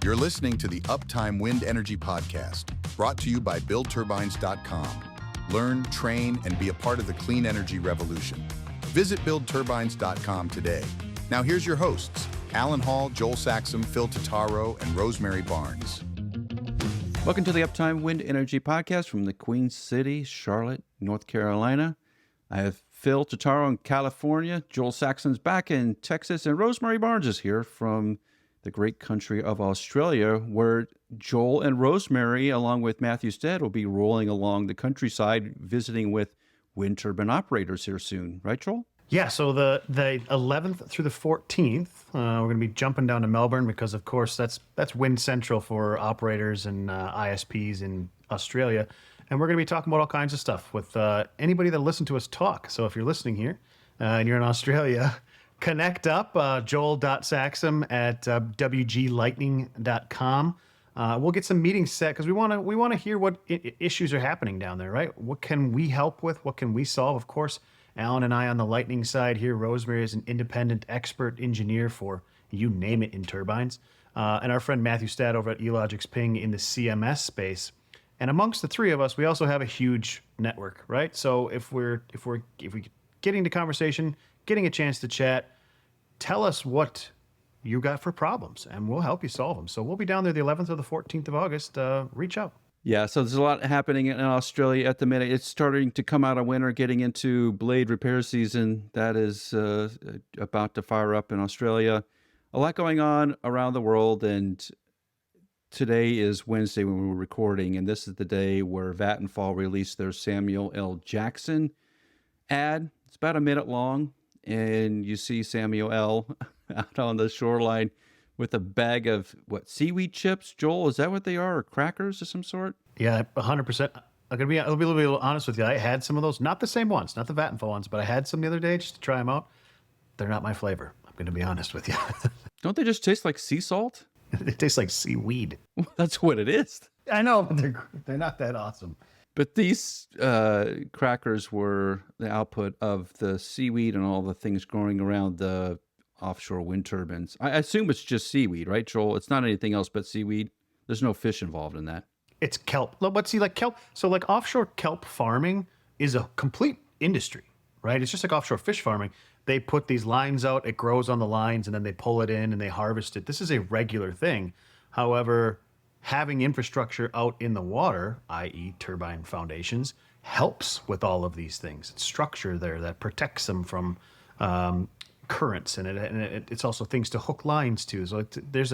You're listening to the Uptime Wind Energy Podcast, brought to you by BuildTurbines.com. Learn, train, and be a part of the clean energy revolution. Visit BuildTurbines.com today. Now here's your hosts, Alan Hall, Joel Saxum, Phil Totaro, and Rosemary Barnes. Welcome to the Uptime Wind Energy Podcast from the Queen City, Charlotte, North Carolina. I have Phil Totaro in California, Joel Saxon's back in Texas, and Rosemary Barnes is here from the great country of Australia, where Joel and Rosemary, along with Matthew Stead, will be rolling along the countryside, visiting with wind turbine operators here soon. Right, Joel? Yeah, so the 11th through the 14th, we're going to be jumping down to Melbourne because, of course, that's Wind Central for operators and ISPs in Australia. And we're going to be talking about all kinds of stuff with anybody that listens to us talk. So if you're listening here and you're in Australia, connect up, joel.saxum at wglightning.com. We'll get some meetings set because we want to hear what issues are happening down there, right? What can we help with? What can we solve? Of course, Alan and I on the lightning side here. Rosemary is an independent expert engineer for you name it in turbines. And our friend Matthew Stead over at eLogix Ping in the CMS space. And amongst the three of us, we also have a huge network, right? So if we get into conversation, getting a chance to chat, tell us what you got for problems, and we'll help you solve them. So we'll be down there the 11th or the 14th of August. Reach out. Yeah, so there's a lot happening in Australia at the minute. It's starting to come out of winter, getting into blade repair season. That is about to fire up in Australia. A lot going on around the world, and today is Wednesday when we're recording, and this is the day where Vattenfall released their Samuel L. Jackson ad. It's about a minute long, and you see Samuel L. out on the shoreline with a bag of, seaweed chips? Joel, is that what they are, or crackers of some sort? Yeah, 100%. I'll be a little honest with you. I had some of those, not the same ones, not the Vattenfall ones, but I had some the other day just to try them out. They're not my flavor. I'm going to be honest with you. Don't they just taste like sea salt? They taste like seaweed. That's what it is. I know, but they're not that awesome. But these crackers were the output of the seaweed and all the things growing around the offshore wind turbines. I assume it's just seaweed, right, Joel? It's not anything else but seaweed. There's no fish involved in that. It's kelp. But see, like kelp. So like offshore kelp farming is a complete industry, right? It's just like offshore fish farming. They put these lines out, it grows on the lines, and then they pull it in and they harvest it. This is a regular thing. However, having infrastructure out in the water, i.e. turbine foundations, helps with all of these things. It's structure there that protects them from currents, and it's also things to hook lines to. So there's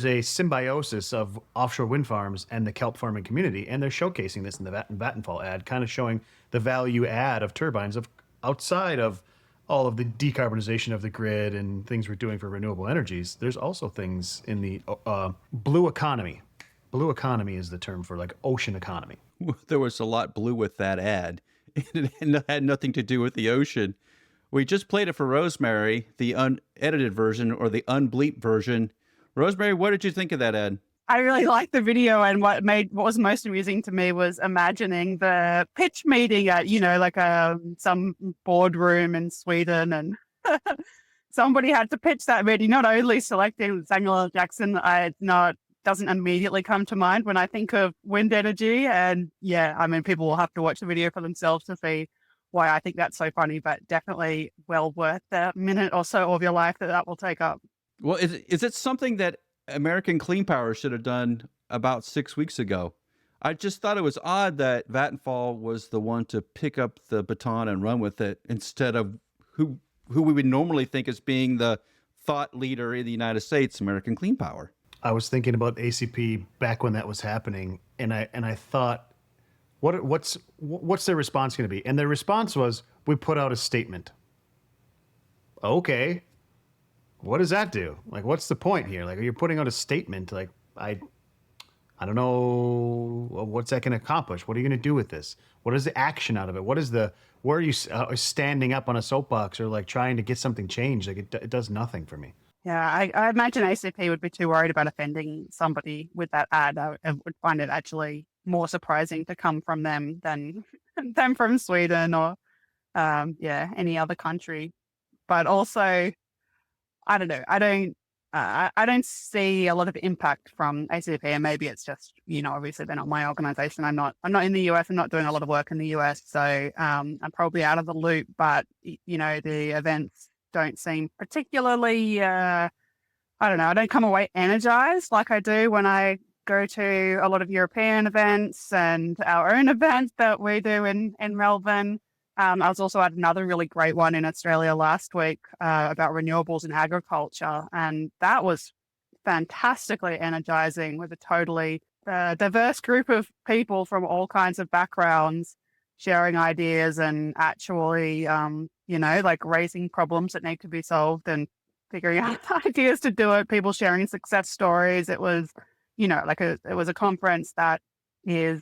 a symbiosis of offshore wind farms and the kelp farming community, and they're showcasing this in the Vattenfall ad, kind of showing the value add of turbines outside of all of the decarbonization of the grid and things we're doing for renewable energies. There's also things in the blue economy. Blue economy is the term for like ocean economy. There was a lot blue with that ad. It had nothing to do with the ocean. We just played it for Rosemary, the unedited version or the unbleeped version. Rosemary, what did you think of that ad? I really liked the video, and what was most amusing to me was imagining the pitch meeting at, some boardroom in Sweden, and somebody had to pitch that meeting, not only selecting Samuel L. Jackson. Doesn't immediately come to mind when I think of wind energy. And yeah, I mean, people will have to watch the video for themselves to see why I think that's so funny, but definitely well worth the minute or so of your life that will take up. Well, is it something that American Clean Power should have done about 6 weeks ago? I just thought it was odd that Vattenfall was the one to pick up the baton and run with it instead of who we would normally think as being the thought leader in the United States, American Clean Power. I was thinking about ACP back when that was happening, and I thought, what's their response going to be? And their response was, we put out a statement. Okay. What does that do? Like, what's the point here? Like, you're putting out a statement. Like, I don't know, what's that going to accomplish? What are you going to do with this? What is the action out of it? Where are you standing up on a soapbox or like trying to get something changed? Like, it does nothing for me. Yeah, I imagine ACP would be too worried about offending somebody with that ad. I would find it actually more surprising to come from them than from Sweden or any other country. But also, I don't know. I don't I don't see a lot of impact from ACP, and maybe it's just, obviously they're not my organization. I'm not in the US. I'm not doing a lot of work in the US, so I'm probably out of the loop. But the events don't seem particularly. I don't know. I don't come away energized like I do when I go to a lot of European events and our own events that we do in Melbourne. I was also at another really great one in Australia last week about renewables in agriculture, and that was fantastically energizing with a totally diverse group of people from all kinds of backgrounds sharing ideas and actually, raising problems that need to be solved and figuring out ideas to do it, people sharing success stories. It was, it was a conference that is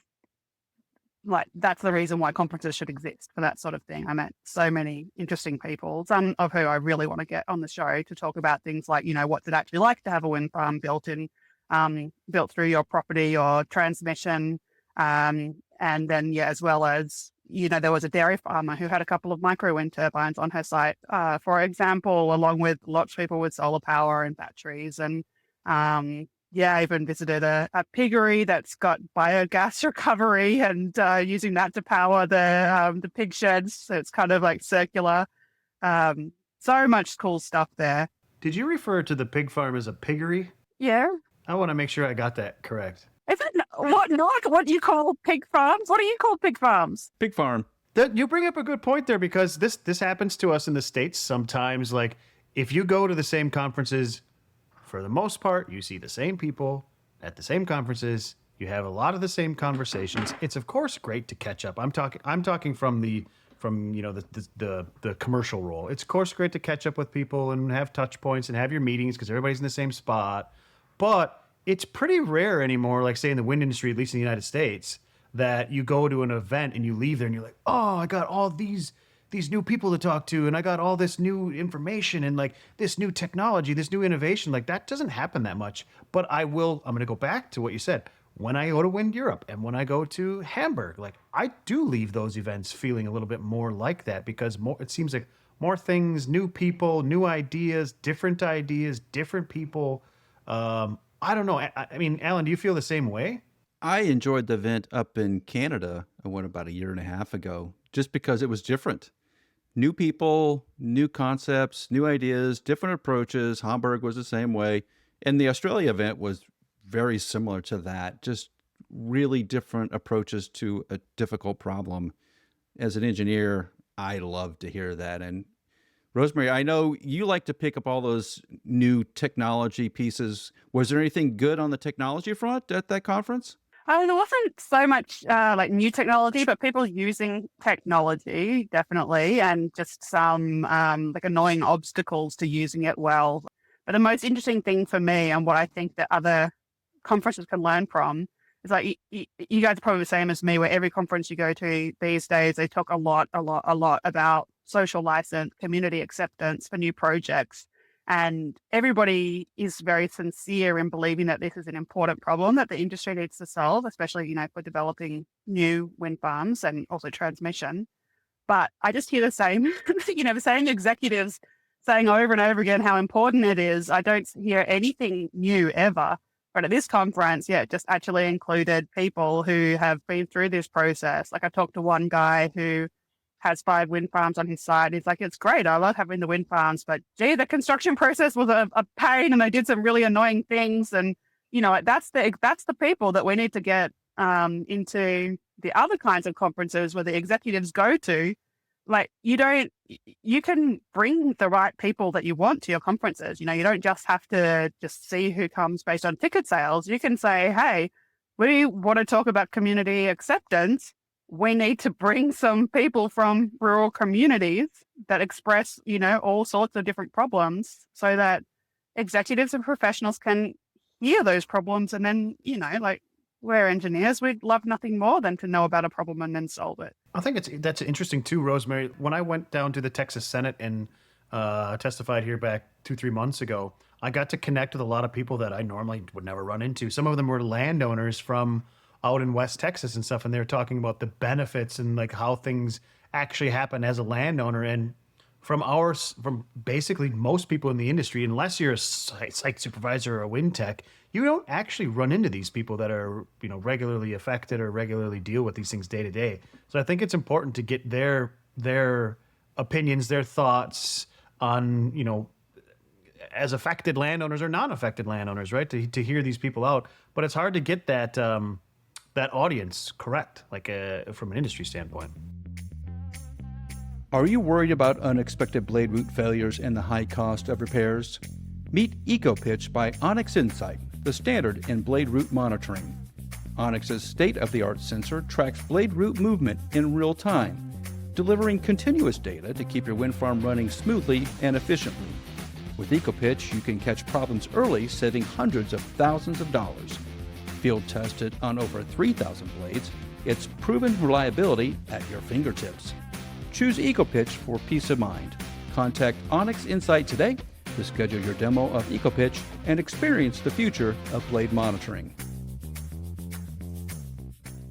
that's the reason why conferences should exist, for that sort of thing. I met so many interesting people, some of who I really want to get on the show to talk about things like, what's it actually like to have a wind farm built through your property or transmission. And then, as well as, there was a dairy farmer who had a couple of micro wind turbines on her site, for example, along with lots of people with solar power and batteries. And I even visited a piggery that's got biogas recovery and using that to power the pig sheds. So it's kind of like circular. So much cool stuff there. Did you refer to the pig farm as a piggery? Yeah. I want to make sure I got that correct. Is it what do you call pig farms? What do you call pig farms? Pig farm. You bring up a good point there, because this happens to us in the States sometimes. Like, if you go to the same conferences, for the most part, you see the same people at the same conferences. You have a lot of the same conversations. It's of course great to catch up. I'm talking from the commercial role. It's of course great to catch up with people and have touch points and have your meetings because everybody's in the same spot. But it's pretty rare anymore, like say in the wind industry, at least in the United States, that you go to an event and you leave there and you're like, oh, I got all these new people to talk to, and I got all this new information and like this new technology, this new innovation. Like, that doesn't happen that much. But I'm going to go back to what you said. When I go to Wind Europe and when I go to Hamburg, like, I do leave those events feeling a little bit more like that, because it seems like more things, new people, new ideas, different people. I don't know. I mean, Alan, do you feel the same way? I enjoyed the event up in Canada. I went about a year and a half ago, just because it was different. New people, new concepts, new ideas, different approaches. Hamburg was the same way. And the Australia event was very similar to that, just really different approaches to a difficult problem. As an engineer, I love to hear that. And Rosemary, I know you like to pick up all those new technology pieces. Was there anything good on the technology front at that conference? There wasn't so much like new technology, but people using technology, definitely, and just some like annoying obstacles to using it well. But the most interesting thing for me, and what I think that other conferences can learn from, is like you guys are probably the same as me, where every conference you go to these days, they talk a lot about social license, community acceptance for new projects. And everybody is very sincere in believing that this is an important problem that the industry needs to solve, especially, for developing new wind farms and also transmission. But I just hear the same, the same executives saying over and over again how important it is. I don't hear anything new ever. But at this conference, it just actually included people who have been through this process. Like, I talked to one guy who has 5 wind farms on his side. He's like, it's great. I love having the wind farms, but gee, the construction process was a pain, and they did some really annoying things. And, that's the people that we need to get into the other kinds of conferences where the executives go to. Like, you can bring the right people that you want to your conferences. You don't just have to just see who comes based on ticket sales. You can say, hey, we want to talk about community acceptance. We need to bring some people from rural communities that express, all sorts of different problems, so that executives and professionals can hear those problems. And then, we're engineers. We'd love nothing more than to know about a problem and then solve it. I think that's interesting too, Rosemary. When I went down to the Texas Senate and testified here back 2-3 months ago, I got to connect with a lot of people that I normally would never run into. Some of them were landowners from out in West Texas and stuff, and they were talking about the benefits and like how things actually happen as a landowner. And from basically most people in the industry, unless you're a site supervisor or a wind tech, you don't actually run into these people that are, regularly affected or regularly deal with these things day to day. So I think it's important to get their opinions, their thoughts on, as affected landowners or non-affected landowners, right? To hear these people out, but it's hard to get that audience correct, like from an industry standpoint. Are you worried about unexpected blade root failures and the high cost of repairs? Meet EcoPitch by Onyx Insight, the standard in blade root monitoring. Onyx's state-of-the-art sensor tracks blade root movement in real time, delivering continuous data to keep your wind farm running smoothly and efficiently. With EcoPitch, you can catch problems early, saving hundreds of thousands of dollars. Field tested on over 3,000 blades, it's proven reliability at your fingertips. Choose EcoPitch for peace of mind. Contact Onyx Insight today to schedule your demo of EcoPitch and experience the future of blade monitoring.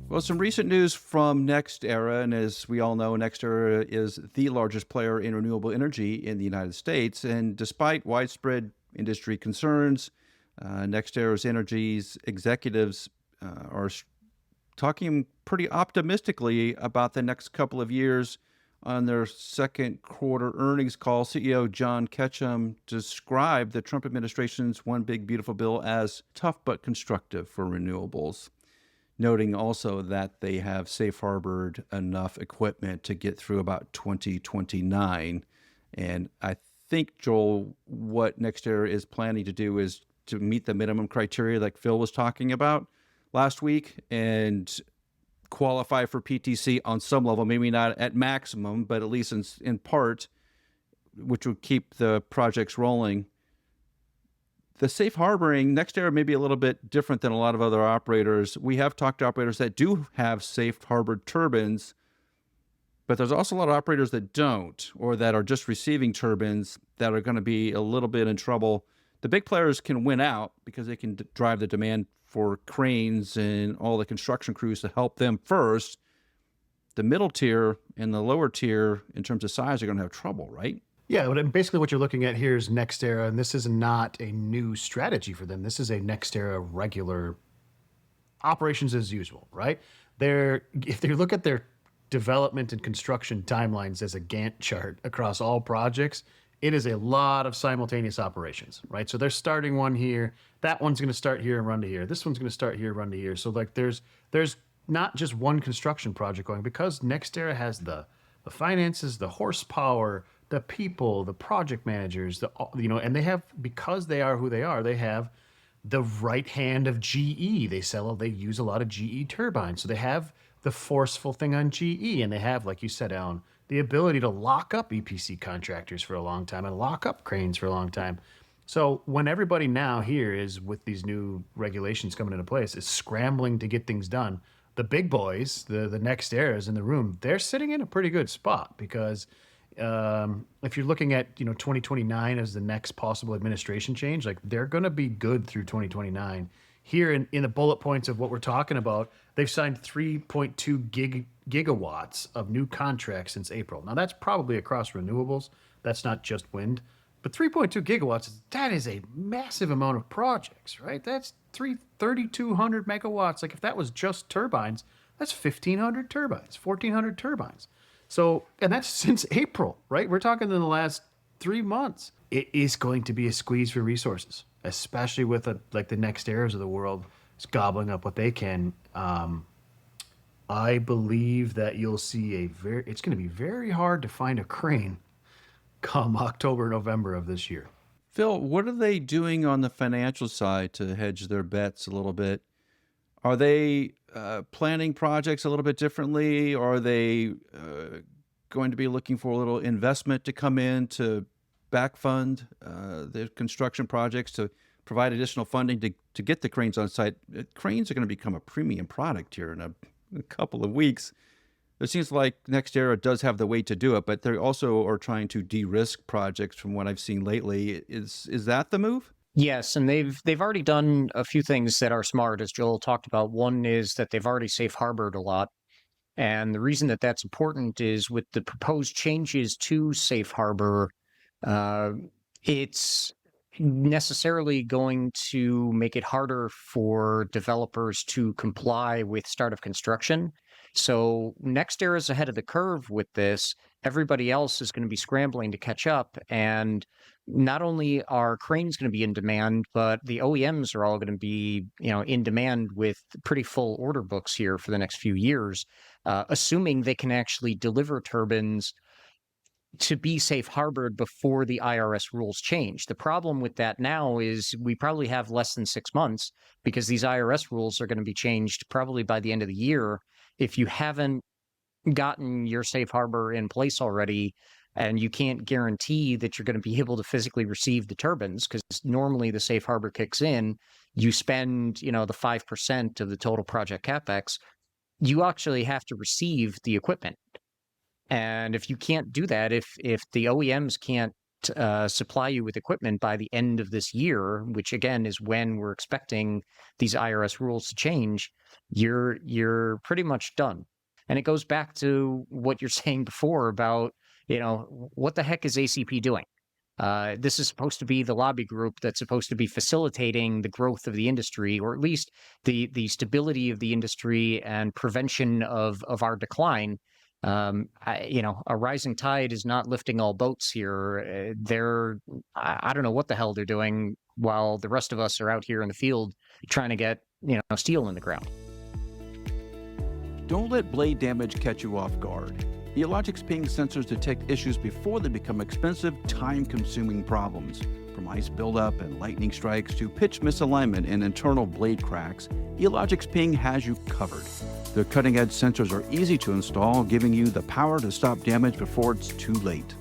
Well, some recent news from NextEra, and as we all know, NextEra is the largest player in renewable energy in the United States. And despite widespread industry concerns, NextEra's Energy's executives are talking pretty optimistically about the next couple of years. On their second quarter earnings call, CEO John Ketchum described the Trump administration's One Big Beautiful Bill as tough but constructive for renewables, noting also that they have safe harbored enough equipment to get through about 2029. And I think, Joel, what NextEra is planning to do is to meet the minimum criteria like Phil was talking about last week and qualify for PTC on some level, maybe not at maximum, but at least in part, which would keep the projects rolling. The safe harboring, NextEra may be a little bit different than a lot of other operators. We have talked to operators that do have safe harbored turbines, but there's also a lot of operators that don't, or that are just receiving turbines that are going to be a little bit in trouble. The big players can win out because they can drive the demand for cranes and all the construction crews to help them first. The middle tier and the lower tier, in terms of size, are going to have trouble, right? Yeah, but basically what you're looking at here is NextEra, and this is not a new strategy for them. This is a NextEra regular operations as usual, right? If you look at their development and construction timelines as a Gantt chart across all projects, it is a lot of simultaneous operations, right? So they're starting one here. That one's going to start here and run to here. This one's going to start here, run to here. So like there's not just one construction project going, because NextEra has the finances, the horsepower, the people, the project managers, and they have, because they are who they are, they have the right hand of GE. They use a lot of GE turbines. So they have the forceful thing on GE, and they have, like you said, Alan, the ability to lock up EPC contractors for a long time and lock up cranes for a long time. So when everybody now here is, with these new regulations coming into place, is scrambling to get things done, the big boys, the NextEras in the room, they're sitting in a pretty good spot, because if you're looking at 2029 as the next possible administration change, like they're going to be good through 2029. Here in the bullet points of what we're talking about, they've signed 3.2 gigawatts of new contracts since April. Now that's probably across renewables. That's not just wind. But 3.2 gigawatts, that is a massive amount of projects, right? That's 3,200 megawatts. Like if that was just turbines, that's 1,500 turbines, 1,400 turbines. So, and that's since April, right? We're talking in the last 3 months. It is going to be a squeeze for resources, especially with like the NextEras of the world is gobbling up what they can. I believe that you'll see it's going to be very hard to find a crane come October, November of this year. Phil, what are they doing on the financial side to hedge their bets a little bit? Are they planning projects a little bit differently? Or are they going to be looking for a little investment to come in to back fund the construction projects, to provide additional funding to get the cranes on site? Cranes are going to become a premium product here in a couple of weeks. It seems like NextEra does have the weight to do it, but they also are trying to de-risk projects from what I've seen lately. Is that the move? Yes, and they've already done a few things that are smart, as Joel talked about. One is that they've already safe harbored a lot. And the reason that that's important is with the proposed changes to safe harbor, it's necessarily going to make it harder for developers to comply with start of construction. So NextEra is ahead of the curve with this. Everybody else is going to be scrambling to catch up. And not only are cranes going to be in demand, but the OEMs are all going to be, in demand with pretty full order books here for the next few years, assuming they can actually deliver turbines to be safe harbored before the IRS rules change. The problem with that now is we probably have less than 6 months because these IRS rules are going to be changed probably by the end of the year. If you haven't gotten your safe harbor in place already, and you can't guarantee that you're going to be able to physically receive the turbines, because normally the safe harbor kicks in, you spend, the 5% of the total project capex, you actually have to receive the equipment. And if you can't do that, if the OEMs can't supply you with equipment by the end of this year, which again is when we're expecting these IRS rules to change, you're pretty much done. And it goes back to what you're saying before about, what the heck is ACP doing? This is supposed to be the lobby group that's supposed to be facilitating the growth of the industry, or at least the stability of the industry and prevention of our decline. A rising tide is not lifting all boats here. I don't know what the hell they're doing while the rest of us are out here in the field trying to get, steel in the ground. Don't let blade damage catch you off guard. Eelogic's ping sensors detect issues before they become expensive, time-consuming problems. From ice buildup and lightning strikes to pitch misalignment and internal blade cracks, Eelogic's ping has you covered. Their cutting-edge sensors are easy to install, giving you the power to stop damage before it's too late.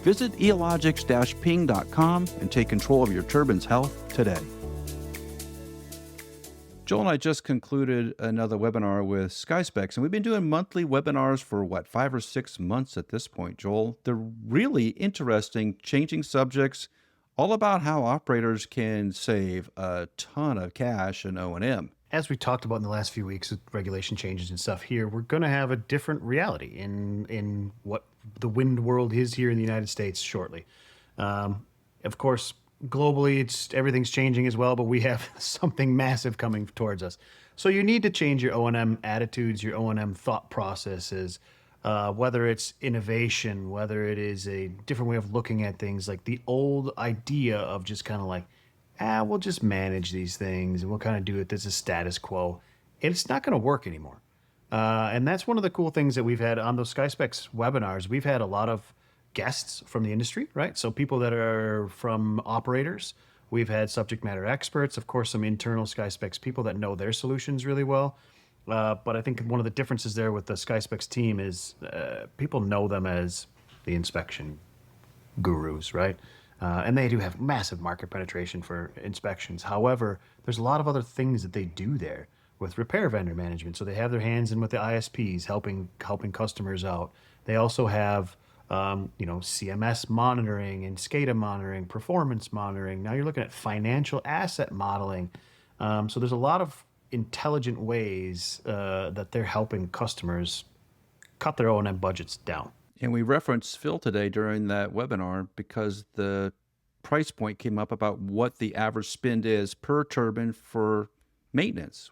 Visit eelogix-ping.com and take control of your turbine's health today. Joel and I just concluded another webinar with Skyspecs, and we've been doing monthly webinars for, 5 or 6 months at this point, Joel. They're really interesting, changing subjects, all about how operators can save a ton of cash in O&M. As we talked about in the last few weeks with regulation changes and stuff here, we're going to have a different reality in what the wind world is here in the United States shortly. Of course, globally, everything's changing as well, but we have something massive coming towards us. So you need to change your O&M attitudes, your O&M thought processes, whether it's innovation, whether it is a different way of looking at things, like the old idea of just kind of like, we'll just manage these things and we'll kind of do it. This is status quo. It's not going to work anymore. And that's one of the cool things that we've had on those Skyspecs webinars. We've had a lot of guests from the industry, right? So people that are from operators. We've had subject matter experts, of course, some internal Skyspecs people that know their solutions really well. But I think one of the differences there with the Skyspecs team is people know them as the inspection gurus, right? And they do have massive market penetration for inspections. However, there's a lot of other things that they do there with repair vendor management. So they have their hands in with the ISPs, helping customers out. They also have CMS monitoring and SCADA monitoring, performance monitoring. Now you're looking at financial asset modeling. So there's a lot of intelligent ways that they're helping customers cut their O&M budgets down. And we referenced Phil today during that webinar because the price point came up about what the average spend is per turbine for maintenance.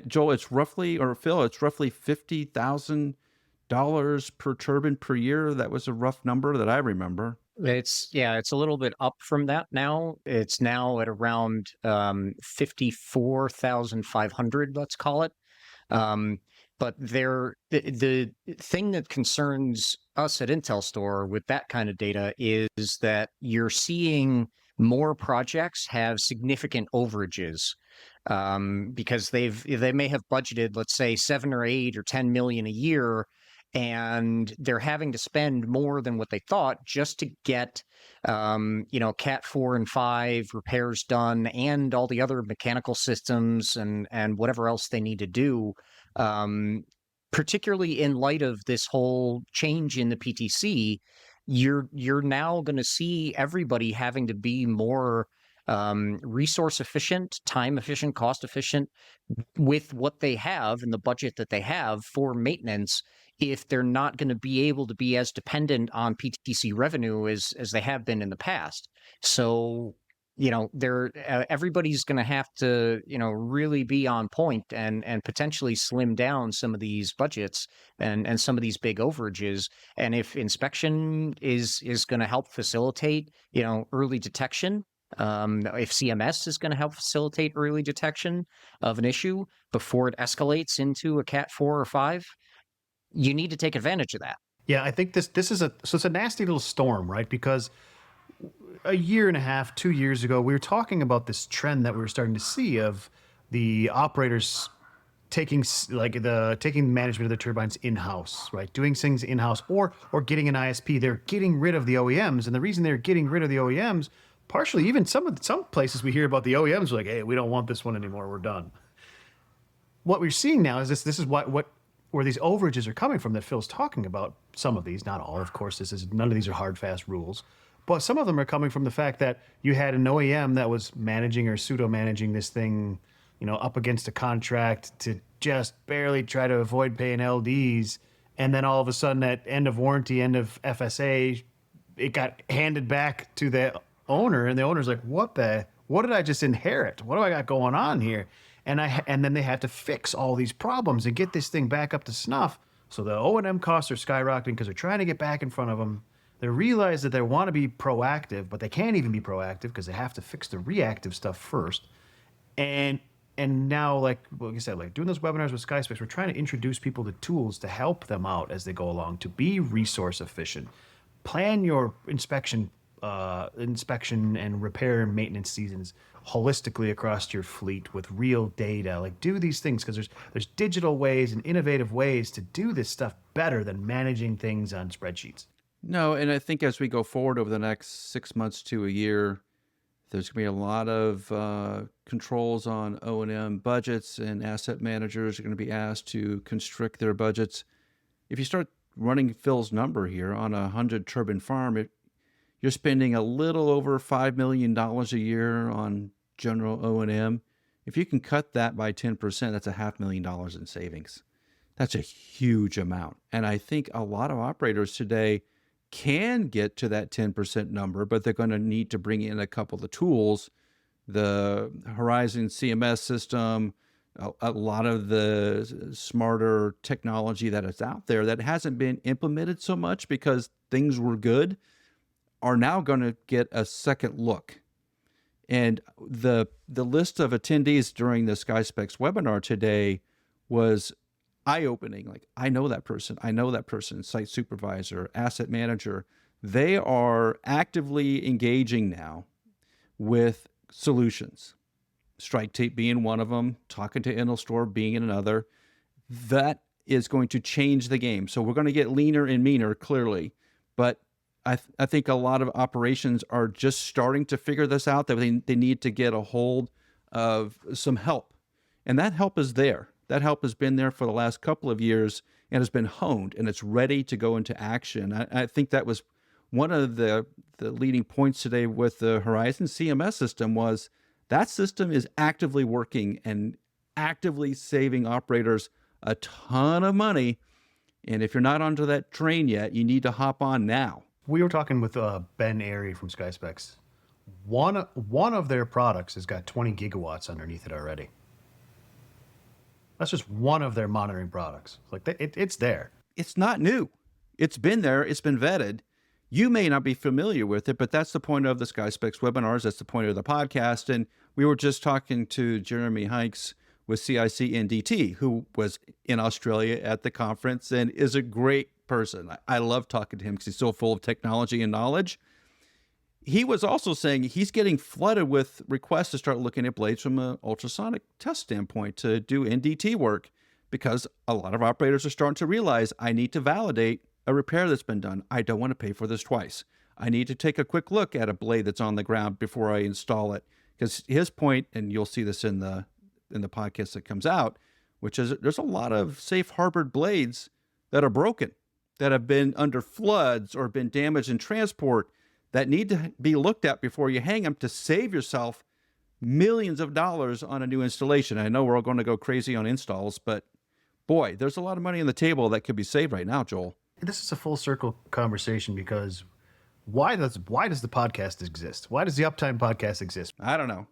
Joel, it's roughly, or Phil, it's roughly $50,000 per turbine per year. That was a rough number that I remember. It's a little bit up from that now. It's now at around 54,500, let's call it. But the thing that concerns us at Intel Store with that kind of data is that you're seeing more projects have significant overages because they may have budgeted, let's say, 7 or 8 or 10 million a year, and they're having to spend more than what they thought just to get Cat 4 and 5 repairs done and all the other mechanical systems and whatever else they need to do. Particularly in light of this whole change in the PTC, you're now going to see everybody having to be more resource efficient, time efficient, cost efficient with what they have and the budget that they have for maintenance, if they're not going to be able to be as dependent on PTC revenue as they have been in the past. So, they're everybody's going to have to, really be on point and potentially slim down some of these budgets and some of these big overages. And if inspection is going to help facilitate, early detection, if CMS is going to help facilitate early detection of an issue before it escalates into a Cat 4 or 5, you need to take advantage of that. Yeah, I think this is it's a nasty little storm, right? Because a year and a half, 2 years ago, we were talking about this trend that we were starting to see of the operators taking management of the turbines in-house, right? Doing things in-house or getting an ISP. They're getting rid of the OEMs, and the reason they're getting rid of the OEMs, partially even some places we hear about the OEMs are like, hey, we don't want this one anymore, we're done. What we're seeing now is this is where these overages are coming from that Phil's talking about. Some of these, not all, of course, none of these are hard, fast rules. But some of them are coming from the fact that you had an OEM that was managing or pseudo-managing this thing, up against a contract to just barely try to avoid paying LDs. And then all of a sudden at end of warranty, end of FSA, it got handed back to the owner. And the owner's like, what did I just inherit? What do I got going on here? And then they had to fix all these problems and get this thing back up to snuff. So the O&M costs are skyrocketing because they're trying to get back in front of them. They realize that they want to be proactive, but they can't even be proactive because they have to fix the reactive stuff first. And now, like I said, like doing those webinars with Skyspecs, we're trying to introduce people to tools to help them out as they go along, to be resource efficient. Plan your inspection and repair and maintenance seasons holistically across your fleet with real data. Like, do these things because there's digital ways and innovative ways to do this stuff better than managing things on spreadsheets. No, and I think as we go forward over the next 6 months to a year, there's going to be a lot of controls on O&M budgets, and asset managers are going to be asked to constrict their budgets. If you start running Phil's number here on a 100-turbine farm, you're spending a little over $5 million a year on general O&M. If you can cut that by 10%, that's $500,000 in savings. That's a huge amount. And I think a lot of operators today can get to that 10% number, but they're going to need to bring in a couple of tools. The Horizon CMS system, a lot of the smarter technology that is out there that hasn't been implemented so much because things were good, are now going to get a second look. And the list of attendees during the Skyspecs webinar today was eye-opening. Like, I know that person, site supervisor, asset manager. They are actively engaging now with solutions. Strike tape being one of them, talking to Intelstore being another. That is going to change the game. So we're going to get leaner and meaner, clearly. But I think a lot of operations are just starting to figure this out, that they need to get a hold of some help. And that help is there. That help has been there for the last couple of years and has been honed, and it's ready to go into action. I think that was one of the leading points today with the Horizon CMS system, was that system is actively working and actively saving operators a ton of money. And if you're not onto that train yet, you need to hop on now. We were talking with Ben Airy from Skyspecs. One of their products has got 20 gigawatts underneath it already. That's just one of their monitoring products. Like, it's there. It's not new. It's been there. It's been vetted. You may not be familiar with it, but that's the point of the Skyspecs webinars. That's the point of the podcast. And we were just talking to Jeremy Hikes with CIC NDT, who was in Australia at the conference and is a great person. I love talking to him because he's so full of technology and knowledge. He was also saying he's getting flooded with requests to start looking at blades from an ultrasonic test standpoint to do NDT work, because a lot of operators are starting to realize, I need to validate a repair that's been done. I don't want to pay for this twice. I need to take a quick look at a blade that's on the ground before I install it. Because his point, and you'll see this in the podcast that comes out, which is there's a lot of safe harbored blades that are broken, that have been under floods or been damaged in transport, that need to be looked at before you hang them to save yourself millions of dollars on a new installation. I know we're all going to go crazy on installs, but boy, there's a lot of money on the table that could be saved right now, Joel. This is a full circle conversation because why does the podcast exist? Why does the Uptime podcast exist? I don't know.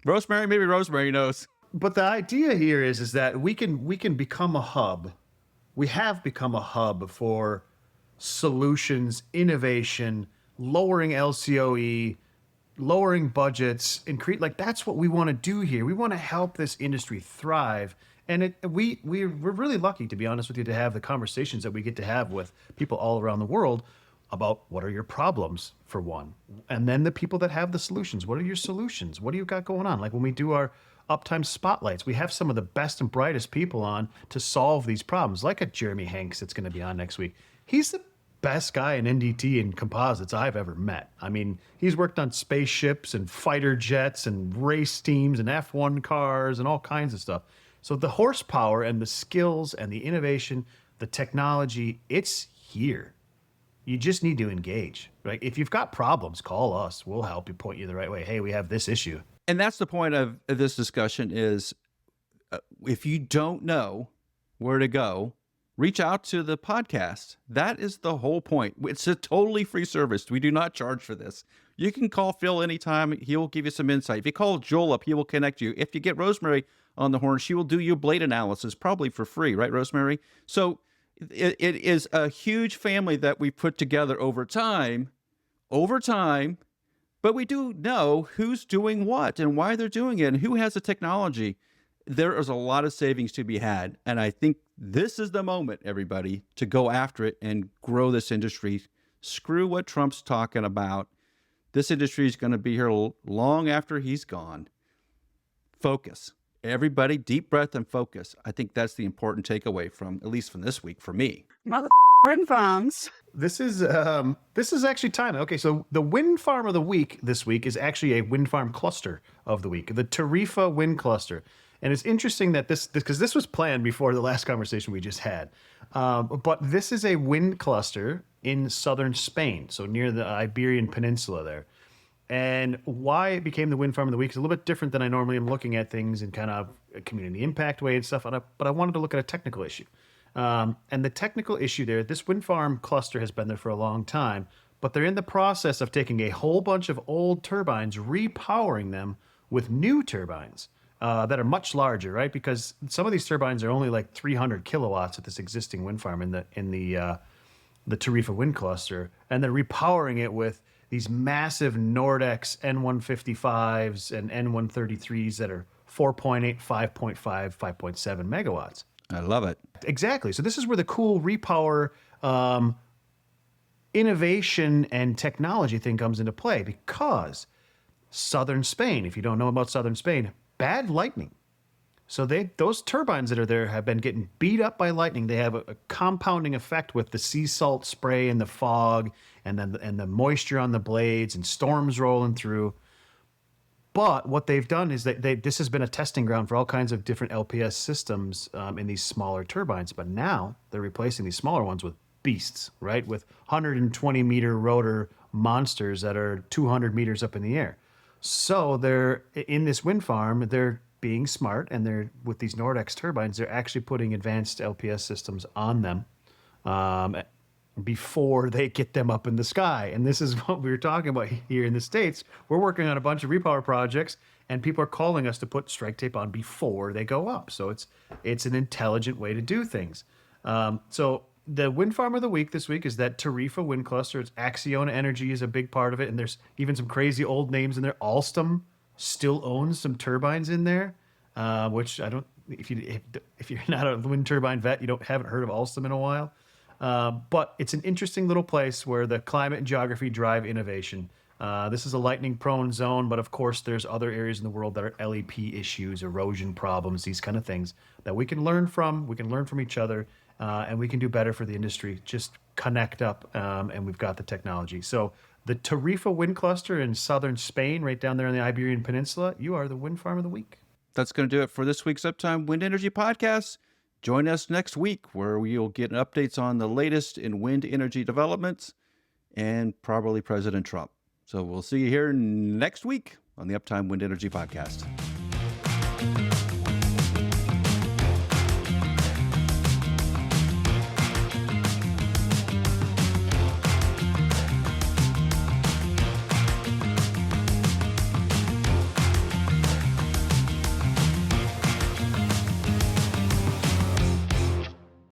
Rosemary, maybe Rosemary knows. But the idea here is that we can become a hub. We have become a hub for solutions, innovation, lowering LCOE, lowering budgets, and create, like, that's what we want to do here. We want to help this industry thrive. And we're really lucky, to be honest with you, to have the conversations that we get to have with people all around the world about what are your problems, for one, and then the people that have the solutions. What are your solutions? What do you got going on? Like when we do our Uptime Spotlights, we have some of the best and brightest people on to solve these problems, like a Jeremy Hanks that's going to be on next week. He's the best guy in NDT and composites I've ever met. I mean, he's worked on spaceships and fighter jets and race teams and F1 cars and all kinds of stuff. So the horsepower and the skills and the innovation, the technology, it's here. You just need to engage, right? If you've got problems, call us. We'll help you, point you the right way. Hey, we have this issue. And that's the point of this discussion is if you don't know where to go, reach out to the podcast. That is the whole point. It's a totally free service. We do not charge for this. You can call Phil anytime. He will give you some insight. If you call Joel up, he will connect you. If you get Rosemary on the horn, she will do your blade analysis, probably for free, right, Rosemary? So it is a huge family that we put together over time, but we do know who's doing what and why they're doing it and who has the technology. There is a lot of savings to be had. And I think this is the moment, everybody, to go after it and grow this industry. Screw what Trump's talking about. This industry is going to be here long after he's gone. Focus. Everybody, deep breath and focus. I think that's the important takeaway from, at least from this week, for me. Mother wind farms. This is actually timely. Okay, so the wind farm of the week this week is actually a wind farm cluster of the week, the Tarifa Wind Cluster. And it's interesting that because this was planned before the last conversation we just had. But this is a wind cluster in southern Spain, so near the Iberian Peninsula there. And why it became the wind farm of the week is a little bit different than I normally am looking at things in kind of a community impact way and stuff. But I wanted to look at a technical issue. And the technical issue there, this wind farm cluster has been there for a long time, but they're in the process of taking a whole bunch of old turbines, repowering them with new turbines that are much larger, right? Because some of these turbines are only like 300 kilowatts at this existing wind farm in the Tarifa wind cluster, and they're repowering it with these massive Nordex N155s and N133s that are 4.8, 5.5, 5.7 megawatts. I love it. Exactly. So this is where the cool repower innovation and technology thing comes into play, because southern Spain, if you don't know about southern Spain, bad lightning. So those turbines that are there have been getting beat up by lightning. They have a compounding effect with the sea salt spray and the fog and the moisture on the blades and storms rolling through. But what they've done is that this has been a testing ground for all kinds of different LPS systems in these smaller turbines. But now they're replacing these smaller ones with beasts, right? With 120-meter rotor monsters that are 200 meters up in the air. So they're in this wind farm, they're being smart, and they're with these Nordex turbines, they're actually putting advanced LPS systems on them before they get them up in the sky. And this is what we were talking about here in the States. We're working on a bunch of repower projects, and people are calling us to put strike tape on before they go up. So it's an intelligent way to do things. So the wind farm of the week this week is that Tarifa wind cluster. It's Acciona Energy is a big part of it, and there's even some crazy old names in there. Alstom still owns some turbines in there, which I don't. If you're not a wind turbine vet, you haven't heard of Alstom in a while. But it's an interesting little place where the climate and geography drive innovation. This is a lightning-prone zone, but of course there's other areas in the world that are LEP issues, erosion problems, these kind of things that we can learn from. We can learn from each other, and we can do better for the industry. Just connect up, and we've got the technology. So the Tarifa wind cluster in southern Spain, right down there on the Iberian Peninsula, you are the wind farm of the week. That's going to do it for this week's Uptime Wind Energy Podcast. Join us next week where you'll get updates on the latest in wind energy developments. and probably President Trump. So we'll see you here next week on the Uptime Wind Energy Podcast.